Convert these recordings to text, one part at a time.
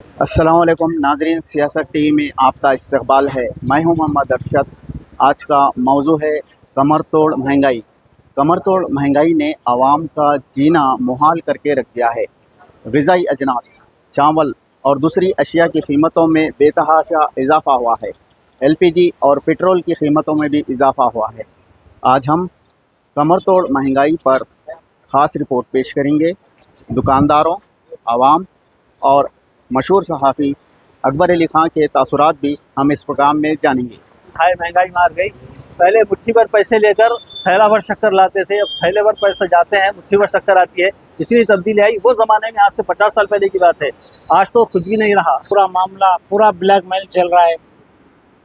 अस्सलाम वालेकुम नाजरीन, सियासत टीवी में आपका इस्तकबाल है। मैं हूं मोहम्मद अरशद। आज का मौजू है कमर तोड़ महंगाई। कमर तोड़ महंगाई ने आवाम का जीना मुहाल करके रख दिया है। ग़िज़ाई अजनास, चावल और दूसरी अशिया की कीमतों में बेतहाशा इजाफ़ा हुआ है। एलपीजी और पेट्रोल की कीमतों में भी इजाफ़ा हुआ है। आज हम कमर तोड़ महंगाई पर ख़ास रिपोर्ट पेश करेंगे। दुकानदारों, आवाम और मशहूर सहाफ़ी अकबर अली ख़ान के तासुरात भी हम इस प्रोग्राम में जानेंगे। हाय, महंगाई मार गई। पहले मुट्ठी भर पैसे लेकर थैला भर शक्कर लाते थे, अब थैले भर पैसे जाते हैं, मुट्ठी भर शक्कर आती है। इतनी तब्दीली आई। वो ज़माने में आज से 50 साल पहले की बात है। आज तो कुछ भी नहीं रहा। पूरा मामला पूरा ब्लैकमेल चल रहा है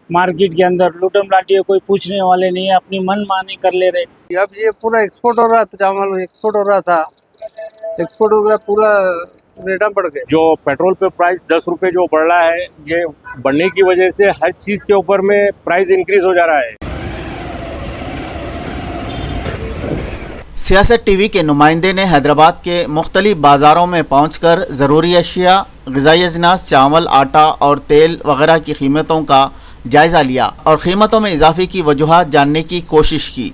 मार्केट के अंदर। लूटम लाटी है, कोई पूछने वाले नहीं है, अपनी मन मानी कर ले रहे। अब ये पूरा एक्सपोर्ट हो रहा था, चावल एक्सपोर्ट हो रहा था, एक्सपोर्ट हो गया, पूरा रेटा बढ़ गए। जो पेट्रोल पे प्राइस 10 रुपए जो बढ़ रहा है, ये बढ़ने की वजह से हर चीज के ऊपर में प्राइस इंक्रीज हो जा रहा है। सियासत टीवी के नुमाइंदे ने हैदराबाद के मुख्तलिफ बाज़ारों में पहुंचकर ज़रूरी अशिया, ग़िज़ाई अजनास, चावल, आटा और तेल वगैरह की कीमतों का जायज़ा लिया और कीमतों में इजाफे की वजूहात जानने की कोशिश की।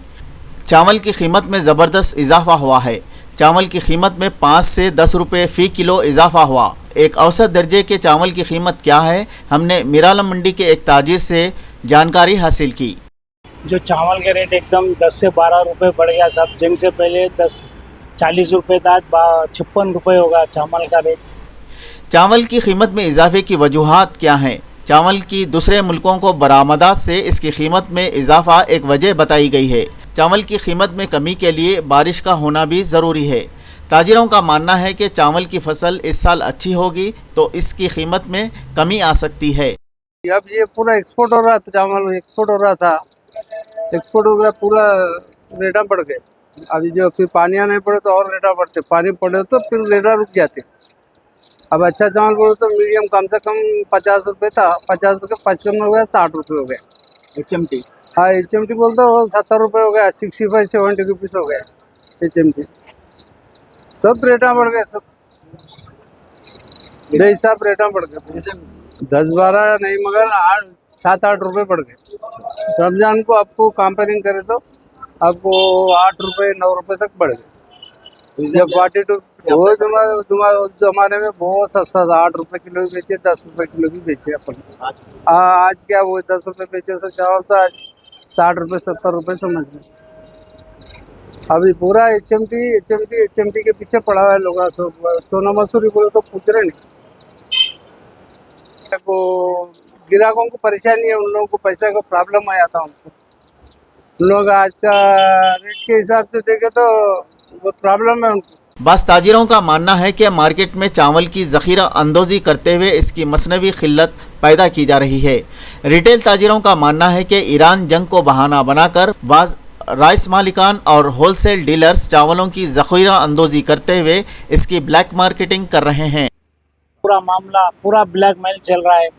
चावल की कीमत में ज़बरदस्त इजाफा हुआ है। चावल की कीमत में 5 से 10 रुपये फ़ी किलो इजाफा हुआ। एक औसत दर्जे के चावल की कीमत क्या है, हमने मीरालम मंडी के एक ताजिर से जानकारी हासिल की। जो चावल के रेट एकदम 10 से 12 रुपये बढ़ गया साहब। जंग से पहले 40 रुपये था, 56 रुपये होगा चावल का रेट। चावल की कीमत में इजाफे की वजूहात क्या हैं? चावल की दूसरे मुल्कों को बरामदात से इसकी कीमत में इजाफा एक वजह बताई गई है। चावल की कीमत में कमी के लिए बारिश का होना भी ज़रूरी है। ताजिरों का मानना है कि चावल की फसल इस साल अच्छी होगी तो इसकी कीमत में कमी आ सकती है। अब ये पूरा एक्सपोर्ट हो रहा था, चावल एक्सपोर्ट हो रहा था, एक्सपोर्ट हो गया, पूरा रेटा बढ़ गए। अभी जो फिर पानी नहीं पड़े तो और रेटा बढ़ते, पानी पड़े तो फिर रेटा रुक जाते। अब अच्छा चावल बोलो तो मीडियम कम से कम 50 रुपये था, 50 रुपये 55 हो गया, 60 रुपये हो गया। HMT, हाँ, HMT बोलते हो 70 रुपये हो गया, 65-70 रुपीज़ हो गया HMT। सब रेटा बढ़ गए, सब बेहिसाब रेटा बढ़ गए। 10-12 नहीं मगर 7-8 रुपये बढ़ गए। रमजान को आपको कंपेयरिंग करें तो आपको 8 रुपये 9 रुपये तक बढ़ गए। जब 42 वो जमाने में बहुत सस्ता था, 8 रुपये किलो भी बेचे, 10 रुपये किलो भी बेचे अपन। आज क्या वो 10 रुपये बेचे से चावल तो आज 60 रुपये 70 रुपये समझ में। अभी पूरा HMT के पीछे पड़ा हुआ है लोग। सोना मसूरी बोले तो पूछ रहे नहीं। को ग्राहकों को परेशानी है, उन लोगों को पैसा का प्रॉब्लम आया था उनको। उन लोग आज का रेट के हिसाब से देखे तो बहुत प्रॉब्लम है उनको। बस ताजिरों का मानना है कि मार्केट में चावल की ज़ख़ीरा अंदोज़ी करते हुए इसकी मसनवी क़िल्लत पैदा की जा रही है। रिटेल ताजिरों का मानना है कि ईरान जंग को बहाना बनाकर बाज़ राइस मालिकान और होलसेल डीलर्स चावलों की ज़ख़ीरा अंदोज़ी करते हुए इसकी ब्लैक मार्केटिंग कर रहे हैं। पूरा मामला पूरा ब्लैकमेल चल रहा है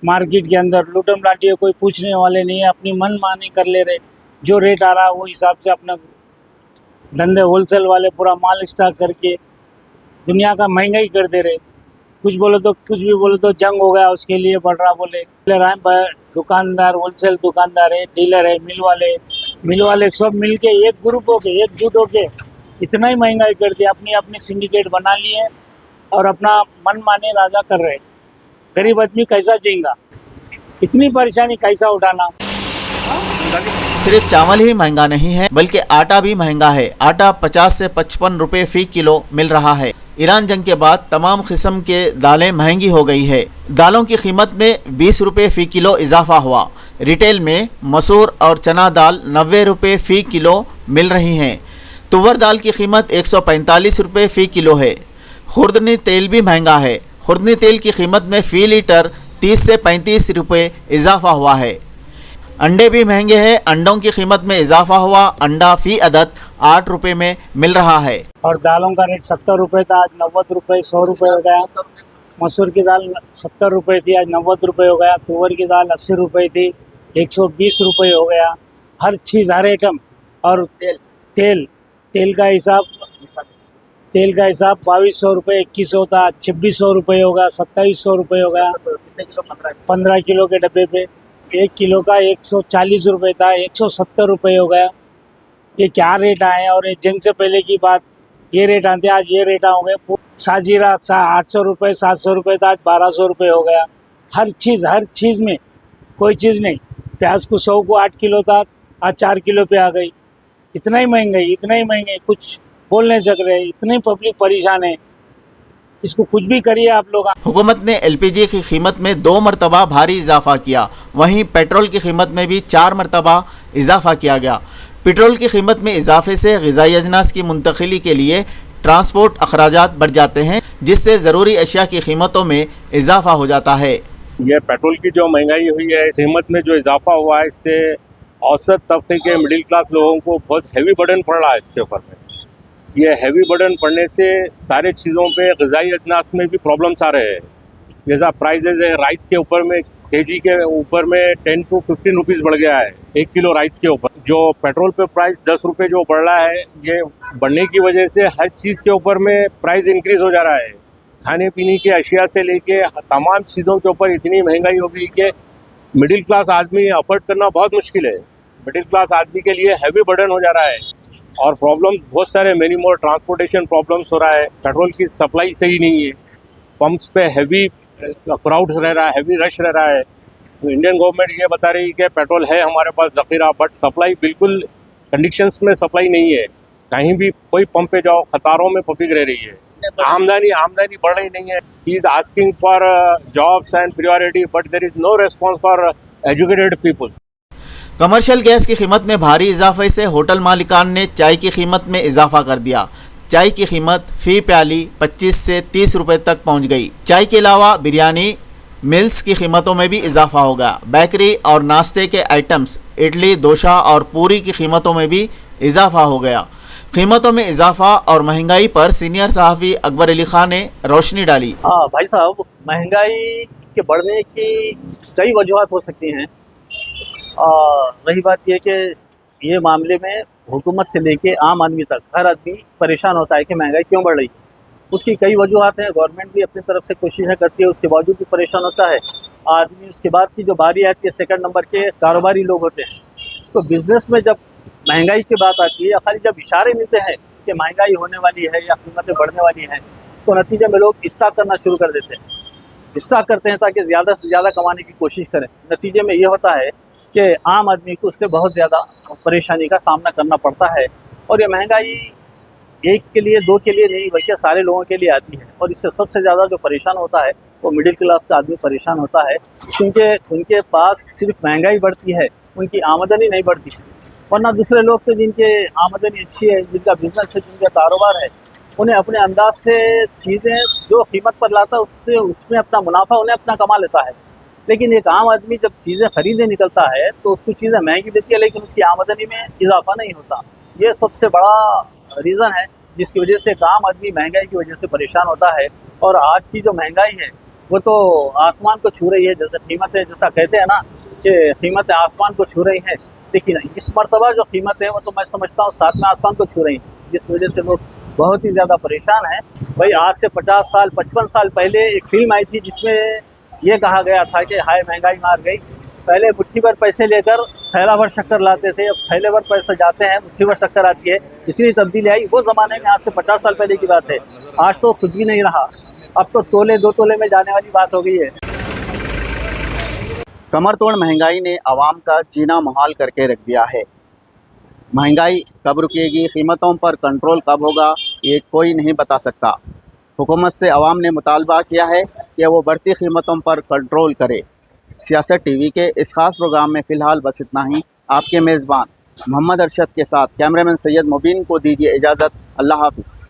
मार्केट के अंदर। लूटम लाटी है, कोई पूछने वाले नहीं है, अपनी मन मानी कर ले रहे। जो रेट आ रहा है वो हिसाब से अपना धंधे होलसेल वाले पूरा माल स्टॉक करके दुनिया का महंगाई कर दे रहे। कुछ भी बोलो तो जंग हो गया उसके लिए बढ़ रहा बोले। दुकानदार, होलसेल दुकानदार है, डीलर है, मिल वाले सब मिल के एक ग्रुप हो के एकजुट हो के इतना ही महंगाई कर दिया। अपनी सिंडिकेट बना लिए और अपना मन माने राजा कर रहे। गरीब आदमी कैसा जिएगा? इतनी परेशानी कैसा उठाना? सिर्फ चावल ही महंगा नहीं है बल्कि आटा भी महंगा है। आटा 50 से 55 रुपये फ़ी किलो मिल रहा है। ईरान जंग के बाद तमाम किस्म के दालें महंगी हो गई है। दालों की कीमत में 20 रुपये फ़ी किलो इजाफा हुआ। रिटेल में मसूर और चना दाल 90 रुपये फ़ी किलो मिल रही हैं। तुवर दाल की कीमत 145 रुपये फ़ी किलो है। खुर्दनी तेल भी महंगा है। खुर्दनी तेल की कीमत में फ़ी लीटर 30 से 35 रुपये इजाफा हुआ है। अंडे भी महंगे हैं। अंडों की कीमत में इजाफा हुआ। अंडा फ़ी अदद 8 रुपये में मिल रहा है। और दालों का रेट 70 रुपये था, आज 90 रुपये 100 रुपये हो गया। मसूर की दाल 70 रुपये थी, आज 90 रुपये हो गया। तुअर की दाल 80 रुपये थी, 120 रुपये हो गया। हर चीज़, हर आइटम। और तेल का हिसाब तेल का हिसाब 2200 रुपये, 2100 था, 2600 रुपये होगा, 2700 रुपये होगा। कितने किलो? 15 किलो के डब्बे पे 1 किलो का 140 रुपये था, 170 रुपये हो गया। ये क्या रेट आए? और ये जंग से पहले की बात, ये रेट आते आज ये रेट हो गए। साजीरा 800 रुपये, 700 रुपये था, आज 1200 रुपये हो गया। हर चीज़ में कोई चीज़ नहीं। प्याज को 100 को 8 किलो था, आज 4 किलो पे आ गई। इतना ही महंगाई, कुछ बोल नहीं सक रहे। इतनी पब्लिक परेशान है, इसको कुछ भी करिए आप लोग। हुकूमत ने एलपीजी की कीमत में 2 मरतबा भारी इजाफा किया, वहीं पेट्रोल की कीमत में भी 4 मरतबा इजाफा किया गया। पेट्रोल की कीमत में इजाफे से ग़िज़ाई अजनास की मुंतकिली के लिए ट्रांसपोर्ट अखराजात बढ़ जाते हैं, जिससे ज़रूरी अशिया की कीमतों में इजाफा हो जाता है। ये पेट्रोल की जो महंगाई हुई है, कीमत में जो इजाफा हुआ है, इससे औसत तबके के मिडिल क्लास लोगों को बहुत हैवी बर्डन पड़ रहा है इसके ऊपर में। ये हैवी बर्डन पड़ने से सारे चीज़ों पे ग़िज़ाई अजनास में भी प्रॉब्लम्स आ रहे हैं। जैसा प्राइजेज है, राइस के ऊपर में केजी के ऊपर में 10 to 15 रुपीज़ बढ़ गया है 1 किलो राइस के ऊपर। जो पेट्रोल पे प्राइस 10 रुपये जो बढ़ रहा है, ये बढ़ने की वजह से हर चीज़ के ऊपर में प्राइस इंक्रीज़ हो जा रहा है। खाने पीने की अशिया से लेके तमाम चीज़ों के ऊपर इतनी महंगाई हो गई कि मिडिल क्लास आदमी अफोर्ड करना बहुत मुश्किल है। मिडिल क्लास आदमी के लिए हैवी बर्डन हो जा रहा है और प्रॉब्लम्स बहुत सारे, मेनी मोर ट्रांसपोर्टेशन प्रॉब्लम्स हो रहा है। पेट्रोल की सप्लाई सही नहीं है, पंप्स पे हैवी क्राउड रह रहा है, हैवी रश रह रहा है। तो इंडियन गवर्नमेंट ये बता रही है कि पेट्रोल है हमारे पास ज़ख़ीरा, बट सप्लाई बिल्कुल कंडीशंस में सप्लाई नहीं है। कहीं भी कोई पंप पे जाओ, कतारों में पब्लिक रह रही है। आमदनी बढ़ रही नहीं है। He is asking for jobs and priority, but there is no response for educated people. Commercial gas की कीमत में भारी इजाफे से होटल मालिकान ने चाय की कीमत में इजाफा कर दिया। चाय की कीमत फ़ी प्याली 25 से 30 रुपए तक पहुंच गई। चाय के अलावा बिरयानी, मिल्स की कीमतों में भी इजाफा होगा। बेकरी और नाश्ते के आइटम्स, इडली, डोसा और पूरी की कीमतों में भी इजाफा हो गया। कीमतों में इजाफा और महंगाई पर सीनियर सहाफ़ी अकबर अली खान ने रोशनी डाली। हाँ भाई साहब, महंगाई के बढ़ने की कई वजूहत हो सकती हैं। रही बात यह कि ये मामले में हुकूमत से लेके आम आदमी तक हर आदमी परेशान होता है कि महंगाई क्यों बढ़ रही है। उसकी कई वजूहत हैं। गवर्नमेंट भी अपनी तरफ से कोशिशें करती है, उसके बावजूद भी परेशान होता है आदमी। उसके बाद की जो बारी आती है, सेकंड नंबर के कारोबारी लोग होते हैं। तो बिज़नेस में जब महंगाई की बात आती है या खाली जब इशारे मिलते हैं कि महंगाई होने वाली है या कीमतें बढ़ने वाली हैं, तो नतीजे में लोग स्टॉक करना शुरू कर देते हैं। स्टॉक करते हैं ताकि ज़्यादा से ज़्यादा कमाने की कोशिश करें। नतीजे में ये होता है कि आम आदमी को उससे बहुत ज़्यादा परेशानी का सामना करना पड़ता है। और ये महंगाई एक के लिए, दो के लिए नहीं, बल्कि सारे लोगों के लिए आती है। और इससे सबसे ज़्यादा जो परेशान होता है वो मिडिल क्लास का आदमी परेशान होता है, क्योंकि उनके पास सिर्फ महंगाई बढ़ती है, उनकी आमदनी नहीं बढ़ती। वरना दूसरे लोग तो जिनके आमदनी अच्छी है, जिनका बिजनेस है, जिनका कारोबार है, उन्हें अपने अंदाज से चीज़ें जो कीमत पर लाता है उससे उसमें अपना मुनाफा उन्हें अपना कमा लेता है। लेकिन एक आम आदमी जब चीज़ें खरीदने निकलता है तो उसको चीज़ें महंगी मिलती है, लेकिन उसकी आमदनी में इजाफा नहीं होता। ये सबसे बड़ा रीज़न है जिसकी वजह से एक आम आदमी महंगाई की वजह से परेशान होता है। और आज की जो महंगाई है वो तो आसमान को छू रही है। जैसे कीमतें, जैसा कहते हैं ना कि कीमतें आसमान को छू रही हैं, लेकिन इस मरतबा जो कीमत है वो तो मैं समझता हूँ 7वें आसमान को छू रही हैं, जिसकी वजह से लोग बहुत ही ज़्यादा परेशान हैं। भाई आज से 50 साल 55 साल पहले एक फिल्म आई थी जिसमें ये कहा गया था कि हाय महंगाई मार गई। पहले मुट्ठी भर पैसे लेकर थैला भर शक्कर लाते थे, अब थैले भर पैसे जाते हैं, मुट्ठी भर शक्कर आती है। इतनी तब्दीली आई वो ज़माने में, आज से 50 साल पहले की बात है। आज तो कुछ भी नहीं रहा, अब तो तोले 2 तोले में जाने वाली बात हो गई है। कमर तोड़ महंगाई ने आवाम का जीना मुहाल करके रख दिया है। महंगाई कब रुकेगी, कीमतों पर कंट्रोल कब होगा, ये कोई नहीं बता सकता। हुकूमत से आवाम ने मुतालबा किया है कि वो बढ़ती कीमतों पर कंट्रोल करे। सियासत टीवी के इस ख़ास प्रोग्राम में फ़िलहाल बस इतना ही। आपके मेज़बान मोहम्मद अरशद के साथ कैमरामैन सैयद मुबीन को दीजिए इजाज़त। अल्लाह हाफ़िज़।